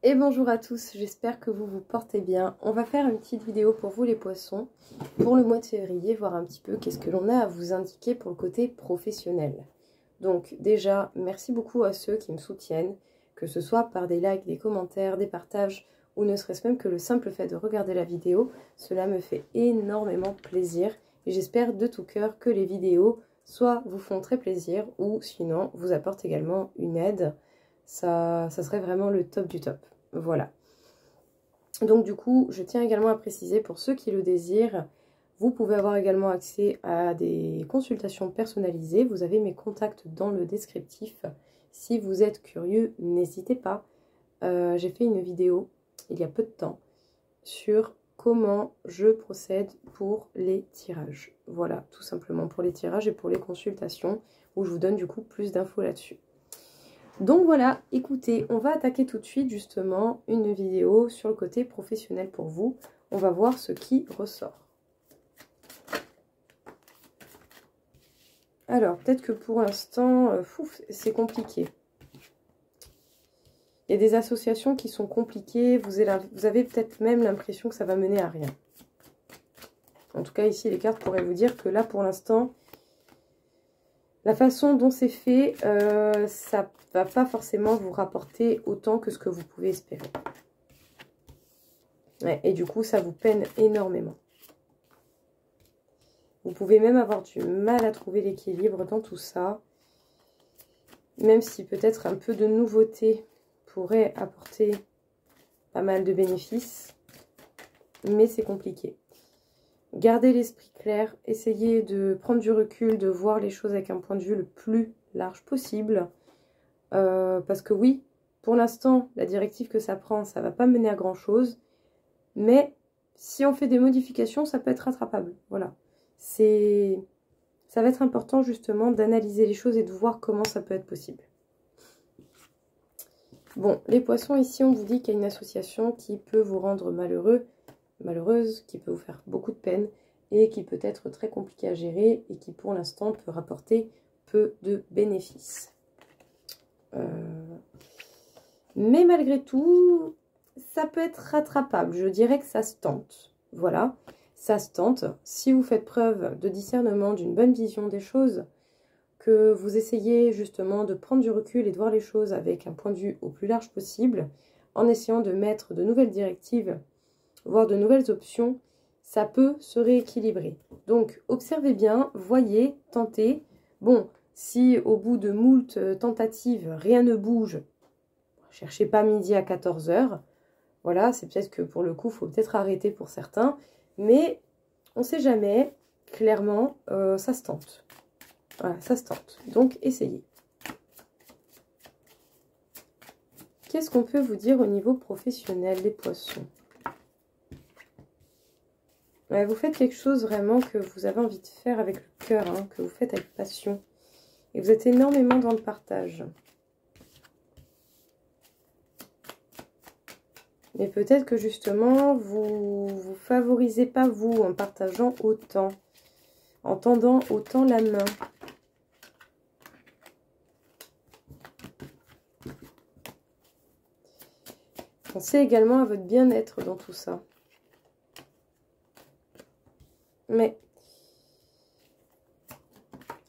Et bonjour à tous, j'espère que vous vous portez bien. On va faire une petite vidéo pour vous les poissons, pour le mois de février, voir un petit peu qu'est-ce que l'on a à vous indiquer pour le côté professionnel. Donc déjà, merci beaucoup à ceux qui me soutiennent, que ce soit par des likes, des commentaires, des partages, ou ne serait-ce même que le simple fait de regarder la vidéo. Cela me fait énormément plaisir et j'espère de tout cœur que les vidéos soit vous font très plaisir ou sinon vous apportent également une aide. Ça serait vraiment le top du top. Voilà. Donc du coup, je tiens également à préciser pour ceux qui le désirent, vous pouvez avoir également accès à des consultations personnalisées. Vous avez mes contacts dans le descriptif. Si vous êtes curieux, n'hésitez pas. J'ai fait une vidéo il y a peu de temps sur comment je procède pour les tirages. Voilà, tout simplement pour les tirages et pour les consultations, où je vous donne du coup plus d'infos là-dessus. Donc voilà, écoutez, on va attaquer tout de suite justement une vidéo sur le côté professionnel pour vous. On va voir ce qui ressort. Alors, peut-être que pour l'instant, c'est compliqué. Il y a des associations qui sont compliquées. Vous avez peut-être même l'impression que ça va mener à rien. En tout cas, ici, les cartes pourraient vous dire que là, pour l'instant, la façon dont c'est fait, ça ne va pas forcément vous rapporter autant que ce que vous pouvez espérer. Ouais, et du coup, ça vous peine énormément. Vous pouvez même avoir du mal à trouver l'équilibre dans tout ça. Même si peut-être un peu de nouveauté pourrait apporter pas mal de bénéfices. Mais c'est compliqué. Gardez l'esprit clair. Essayez de prendre du recul, de voir les choses avec un point de vue le plus large possible. Parce que oui, pour l'instant, la directive que ça prend, ça ne va pas mener à grand chose. Mais si on fait des modifications, ça peut être rattrapable. Voilà. Ça va être important justement d'analyser les choses et de voir comment ça peut être possible. Bon, les poissons, ici, on vous dit qu'il y a une association qui peut vous rendre malheureux, malheureuse, qui peut vous faire beaucoup de peine et qui peut être très compliquée à gérer et qui, pour l'instant, peut rapporter peu de bénéfices. Mais malgré tout, ça peut être rattrapable. Je dirais que ça se tente. Voilà. Ça se tente. Si vous faites preuve de discernement, d'une bonne vision des choses, que vous essayez justement de prendre du recul et de voir les choses avec un point de vue au plus large possible, en essayant de mettre de nouvelles directives, voire de nouvelles options, ça peut se rééquilibrer. Donc, observez bien, voyez, tentez. Bon, si au bout de moult tentatives, rien ne bouge, cherchez pas midi à 14 h. Voilà, c'est peut-être que pour le coup, il faut peut-être arrêter pour certains. Mais on ne sait jamais. Clairement, ça se tente. Voilà, ça se tente. Donc, essayez. Qu'est-ce qu'on peut vous dire au niveau professionnel, les poissons? Ouais, vous faites quelque chose vraiment que vous avez envie de faire avec le cœur, hein, que vous faites avec passion. Et vous êtes énormément dans le partage. Mais peut-être que justement, vous ne favorisez pas vous en partageant autant, en tendant autant la main. Pensez également à votre bien-être dans tout ça. Mais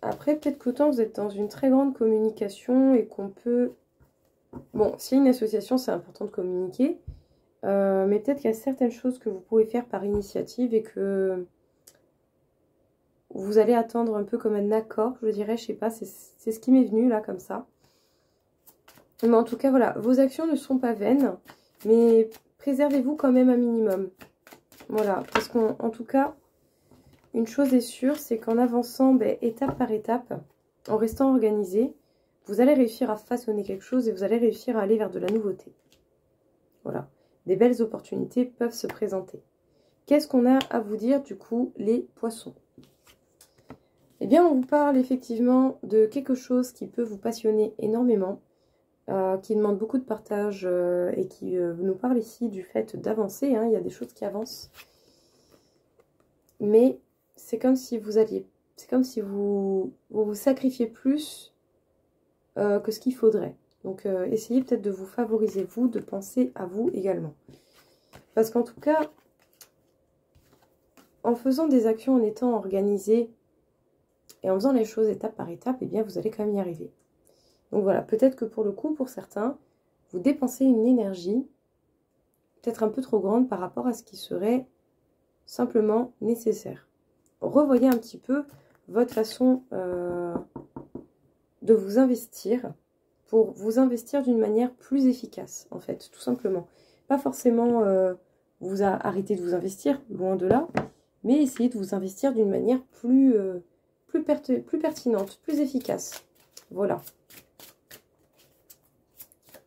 après, peut-être qu'autant vous êtes dans une très grande communication et qu'on peut... Bon, s'il y a une association, c'est important de communiquer. Mais peut-être qu'il y a certaines choses que vous pouvez faire par initiative et que vous allez attendre un peu comme un accord, je dirais, je sais pas, c'est ce qui m'est venu là comme ça. Mais en tout cas, voilà, vos actions ne sont pas vaines, mais préservez-vous quand même un minimum. Voilà, parce qu'en tout cas, une chose est sûre, c'est qu'en avançant étape par étape, en restant organisé, vous allez réussir à façonner quelque chose et vous allez réussir à aller vers de la nouveauté. Voilà. Des belles opportunités peuvent se présenter. Qu'est-ce qu'on a à vous dire du coup, les poissons? Eh bien, on vous parle effectivement de quelque chose qui peut vous passionner énormément, qui demande beaucoup de partage et qui nous parle ici du fait d'avancer. Hein, il y a des choses qui avancent. Mais c'est comme si vous alliez... C'est comme si vous sacrifiez plus que ce qu'il faudrait. Donc, essayez peut-être de vous favoriser, vous, de penser à vous également. Parce qu'en tout cas, en faisant des actions, en étant organisé et en faisant les choses étape par étape, eh bien, vous allez quand même y arriver. Donc voilà, peut-être que pour le coup, pour certains, vous dépensez une énergie peut-être un peu trop grande par rapport à ce qui serait simplement nécessaire. Revoyez un petit peu votre façon de vous investir pour vous investir d'une manière plus efficace, en fait, tout simplement. Pas forcément vous arrêter de vous investir, loin de là, mais essayez de vous investir d'une manière plus pertinente, plus efficace. Voilà.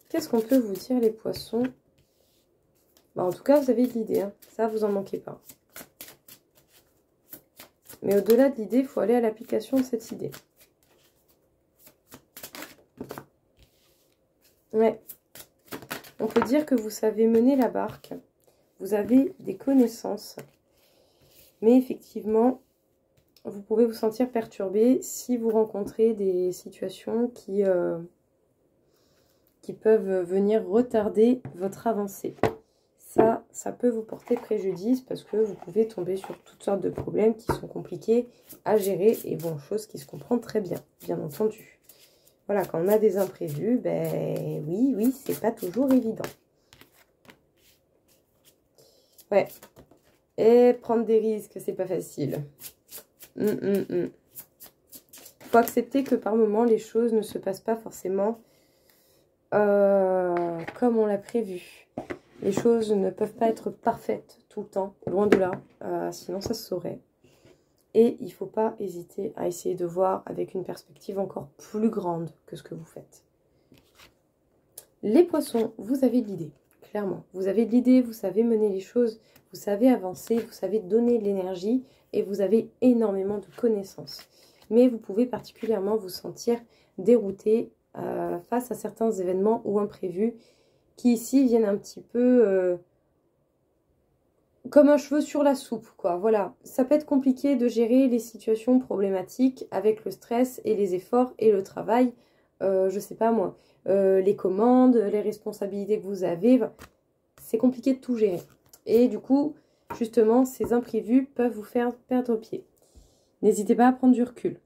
Qu'est-ce qu'on peut vous dire, les poissons? Bah, en tout cas, vous avez de l'idée, hein. Ça, vous en manquez pas. Mais au-delà de l'idée, il faut aller à l'application de cette idée. Ouais. On peut dire que vous savez mener la barque. Vous avez des connaissances. Mais effectivement, vous pouvez vous sentir perturbé si vous rencontrez des situations qui peuvent venir retarder votre avancée. Ça peut vous porter préjudice parce que vous pouvez tomber sur toutes sortes de problèmes qui sont compliqués à gérer et bon, chose qui se comprend très bien, bien entendu. Voilà, quand on a des imprévus, ben oui, c'est pas toujours évident. Ouais. Et prendre des risques, c'est pas facile. Faut accepter que par moments, les choses ne se passent pas forcément comme on l'a prévu. Les choses ne peuvent pas être parfaites tout le temps, loin de là, sinon ça se saurait. Et il ne faut pas hésiter à essayer de voir avec une perspective encore plus grande que ce que vous faites. Les poissons, vous avez de l'idée, clairement. Vous avez de l'idée, vous savez mener les choses, vous savez avancer, vous savez donner de l'énergie et vous avez énormément de connaissances. Mais vous pouvez particulièrement vous sentir dérouté face à certains événements ou imprévus qui ici viennent un petit peu comme un cheveu sur la soupe, quoi. Voilà, ça peut être compliqué de gérer les situations problématiques avec le stress et les efforts et le travail, je sais pas moi, les commandes, les responsabilités que vous avez, c'est compliqué de tout gérer. Et du coup, justement, ces imprévus peuvent vous faire perdre pied. N'hésitez pas à prendre du recul.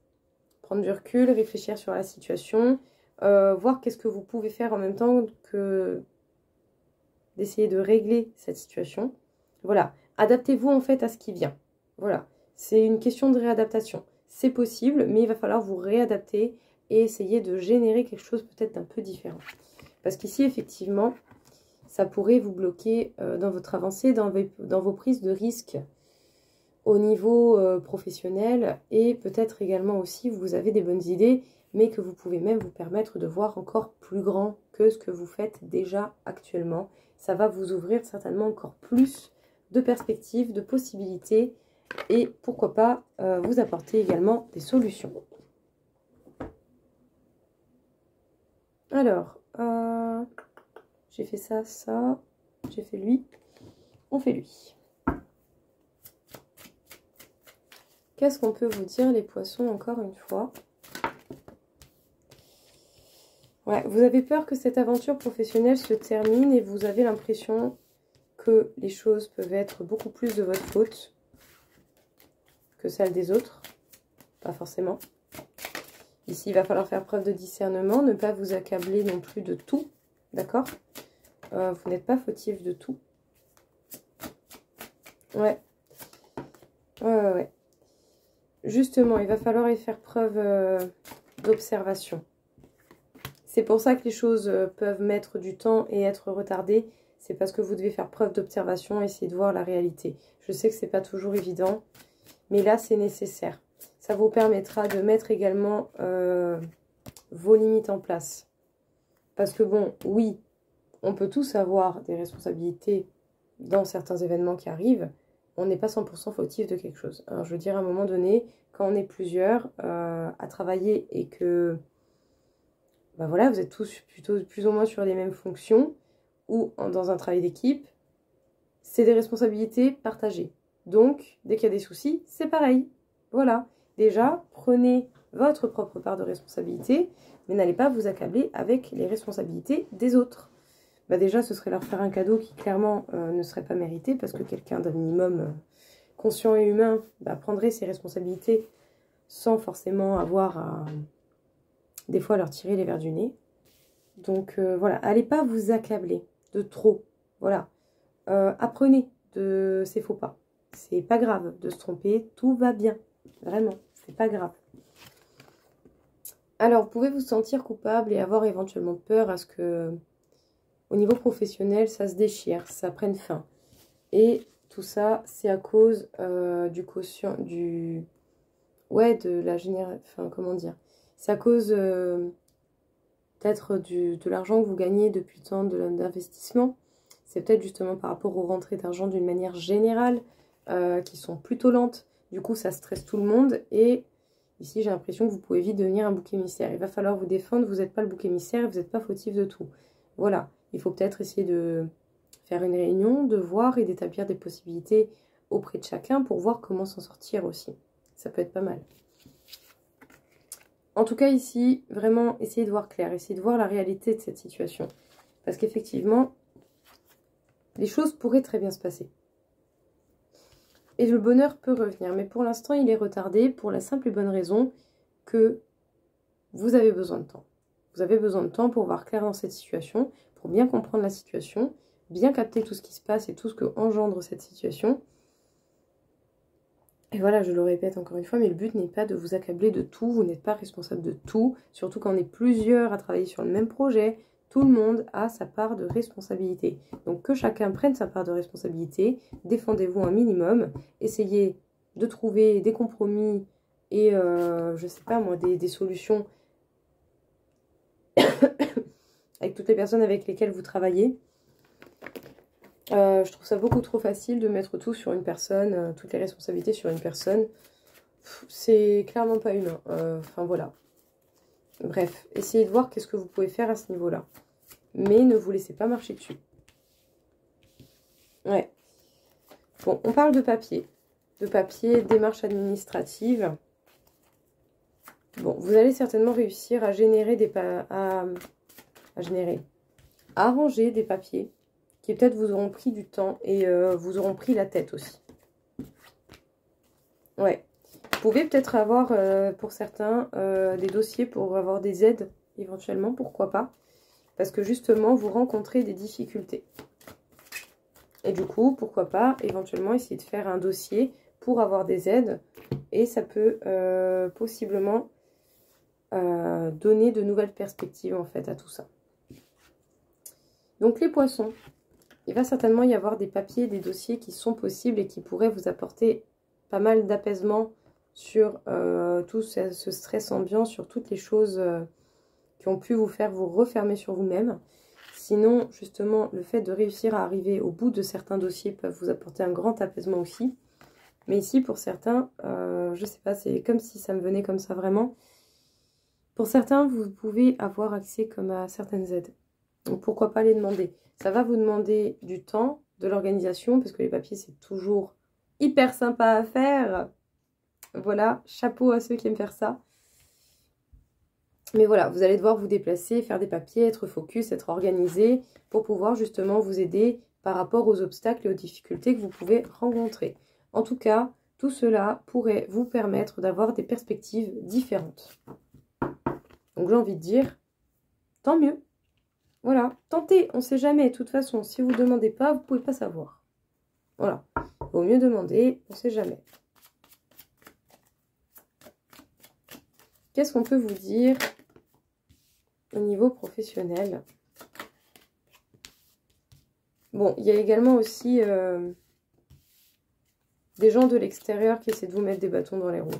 Prendre du recul, réfléchir sur la situation, voir qu'est-ce que vous pouvez faire en même temps que d'essayer de régler cette situation. Voilà, adaptez-vous en fait à ce qui vient. Voilà, c'est une question de réadaptation. C'est possible, mais il va falloir vous réadapter et essayer de générer quelque chose peut-être d'un peu différent. Parce qu'ici, effectivement, ça pourrait vous bloquer dans votre avancée, dans vos prises de risques au niveau professionnel. Et peut-être également aussi, vous avez des bonnes idées, mais que vous pouvez même vous permettre de voir encore plus grand que ce que vous faites déjà actuellement. Ça va vous ouvrir certainement encore plus de perspectives, de possibilités et pourquoi pas vous apporter également des solutions. Alors, j'ai fait ça, j'ai fait lui, on fait lui. Qu'est-ce qu'on peut vous dire, les poissons, encore une fois? Ouais, vous avez peur que cette aventure professionnelle se termine et vous avez l'impression que les choses peuvent être beaucoup plus de votre faute que celle des autres. Pas forcément. Ici, il va falloir faire preuve de discernement, ne pas vous accabler non plus de tout, d'accord? Vous n'êtes pas fautif de tout. Ouais. Ouais. Justement, il va falloir y faire preuve d'observation. C'est pour ça que les choses peuvent mettre du temps et être retardées. C'est parce que vous devez faire preuve d'observation et essayer de voir la réalité. Je sais que c'est pas toujours évident, mais là, c'est nécessaire. Ça vous permettra de mettre également vos limites en place. Parce que bon, oui, on peut tous avoir des responsabilités dans certains événements qui arrivent. On n'est pas 100% fautif de quelque chose. Alors, je veux dire, à un moment donné, quand on est plusieurs à travailler et que ben voilà, vous êtes tous plutôt plus ou moins sur les mêmes fonctions ou dans un travail d'équipe, c'est des responsabilités partagées. Donc, dès qu'il y a des soucis, c'est pareil. Voilà. Déjà, prenez votre propre part de responsabilité, mais n'allez pas vous accabler avec les responsabilités des autres. Bah déjà, ce serait leur faire un cadeau qui clairement ne serait pas mérité, parce que quelqu'un d'un minimum conscient et humain prendrait ses responsabilités sans forcément avoir à, des fois, leur tirer les verres du nez. Donc voilà, allez pas vous accabler de trop. Voilà, apprenez de ces faux pas. C'est pas grave de se tromper, tout va bien. Vraiment, c'est pas grave. Alors, vous pouvez vous sentir coupable et avoir éventuellement peur à ce que, au niveau professionnel, ça se déchire, ça prenne fin. Et tout ça, c'est à cause du quotient, ouais, de la génération, enfin, comment dire, c'est à cause peut-être de l'argent que vous gagnez depuis le temps d'investissement. C'est peut-être justement par rapport aux rentrées d'argent d'une manière générale, qui sont plutôt lentes. Du coup, ça stresse tout le monde. Et ici, j'ai l'impression que vous pouvez vite devenir un bouc émissaire. Il va falloir vous défendre, vous n'êtes pas le bouc émissaire, vous n'êtes pas fautif de tout. Voilà, il faut peut-être essayer de faire une réunion, de voir et d'établir des possibilités auprès de chacun pour voir comment s'en sortir aussi. Ça peut être pas mal. En tout cas ici, vraiment, essayez de voir clair, essayez de voir la réalité de cette situation. Parce qu'effectivement, les choses pourraient très bien se passer. Et le bonheur peut revenir. Mais pour l'instant, il est retardé pour la simple et bonne raison que vous avez besoin de temps. Vous avez besoin de temps pour voir clair dans cette situation, pour bien comprendre la situation, bien capter tout ce qui se passe et tout ce que engendre cette situation. Et voilà, je le répète encore une fois, mais le but n'est pas de vous accabler de tout, vous n'êtes pas responsable de tout, surtout quand on est plusieurs à travailler sur le même projet, tout le monde a sa part de responsabilité. Donc que chacun prenne sa part de responsabilité, défendez-vous un minimum, essayez de trouver des compromis et, je sais pas moi, des solutions avec toutes les personnes avec lesquelles vous travaillez. Je trouve ça beaucoup trop facile de mettre tout sur une personne, toutes les responsabilités sur une personne. C'est clairement pas humain. Enfin voilà. Bref, essayez de voir qu'est-ce que vous pouvez faire à ce niveau-là. Mais ne vous laissez pas marcher dessus. Ouais. Bon, on parle de papier. De papier, démarche administrative. Bon, vous allez certainement réussir à générer à arranger des papiers qui peut-être vous auront pris du temps et vous auront pris la tête aussi. Ouais. Vous pouvez peut-être avoir, pour certains, des dossiers pour avoir des aides, éventuellement, pourquoi pas. Parce que justement, vous rencontrez des difficultés. Et du coup, pourquoi pas, éventuellement, essayer de faire un dossier pour avoir des aides. Et ça peut possiblement donner de nouvelles perspectives, en fait, à tout ça. Donc, les poissons. Il va certainement y avoir des papiers, des dossiers qui sont possibles et qui pourraient vous apporter pas mal d'apaisement sur tout ce stress ambiant, sur toutes les choses qui ont pu vous faire vous refermer sur vous-même. Sinon, justement, le fait de réussir à arriver au bout de certains dossiers peuvent vous apporter un grand apaisement aussi. Mais ici, pour certains, je sais pas, c'est comme si ça me venait comme ça vraiment. Pour certains, vous pouvez avoir accès comme à certaines aides. Donc pourquoi pas les demander. Ça va vous demander du temps, de l'organisation, parce que les papiers, c'est toujours hyper sympa à faire. Voilà, chapeau à ceux qui aiment faire ça. Mais voilà, vous allez devoir vous déplacer, faire des papiers, être focus, être organisé, pour pouvoir justement vous aider par rapport aux obstacles et aux difficultés que vous pouvez rencontrer. En tout cas, tout cela pourrait vous permettre d'avoir des perspectives différentes. Donc j'ai envie de dire, tant mieux. Voilà, tentez, on ne sait jamais. De toute façon, si vous ne demandez pas, vous ne pouvez pas savoir. Voilà, il vaut mieux demander, on ne sait jamais. Qu'est-ce qu'on peut vous dire au niveau professionnel? Bon, il y a également aussi des gens de l'extérieur qui essaient de vous mettre des bâtons dans les roues.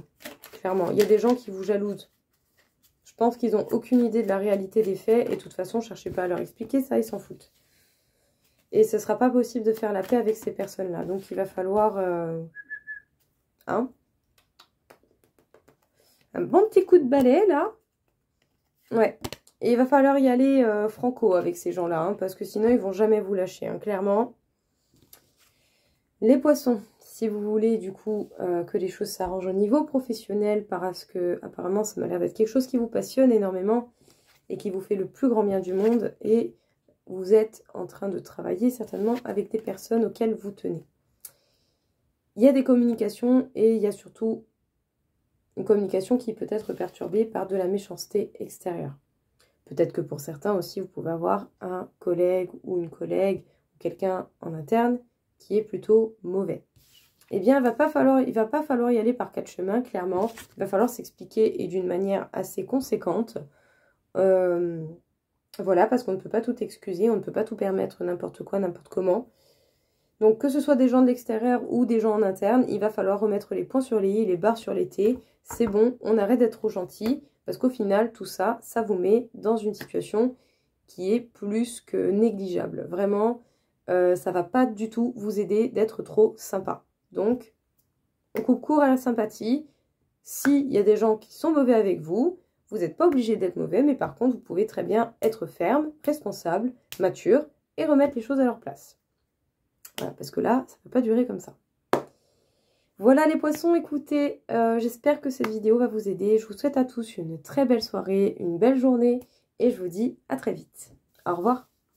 Clairement, il y a des gens qui vous jalousent. Je pense qu'ils n'ont aucune idée de la réalité des faits et de toute façon, ne cherchez pas à leur expliquer ça, ils s'en foutent. Et ce ne sera pas possible de faire la paix avec ces personnes-là. Donc, il va falloir un bon petit coup de balai, là. Ouais. Et il va falloir y aller franco avec ces gens-là, hein, parce que sinon, ils ne vont jamais vous lâcher, hein, clairement. Les poissons, si vous voulez du coup que les choses s'arrangent au niveau professionnel, parce que apparemment ça m'a l'air d'être quelque chose qui vous passionne énormément et qui vous fait le plus grand bien du monde, et vous êtes en train de travailler certainement avec des personnes auxquelles vous tenez. Il y a des communications et il y a surtout une communication qui peut être perturbée par de la méchanceté extérieure. Peut-être que pour certains aussi, vous pouvez avoir un collègue ou une collègue ou quelqu'un en interne qui est plutôt mauvais. Eh bien, il va pas falloir y aller par quatre chemins, clairement. Il va falloir s'expliquer et d'une manière assez conséquente. Voilà, parce qu'on ne peut pas tout excuser, on ne peut pas tout permettre n'importe quoi, n'importe comment. Donc, que ce soit des gens de l'extérieur ou des gens en interne, il va falloir remettre les points sur les i, les barres sur les t. C'est bon, on arrête d'être trop gentil, parce qu'au final, tout ça, ça vous met dans une situation qui est plus que négligeable. Vraiment, ça va pas du tout vous aider d'être trop sympa. Donc, on coupe court à la sympathie. S'il y a des gens qui sont mauvais avec vous, vous n'êtes pas obligé d'être mauvais, mais par contre, vous pouvez très bien être ferme, responsable, mature et remettre les choses à leur place. Voilà, parce que là, ça ne peut pas durer comme ça. Voilà les poissons, écoutez, j'espère que cette vidéo va vous aider. Je vous souhaite à tous une très belle soirée, une belle journée et je vous dis à très vite. Au revoir.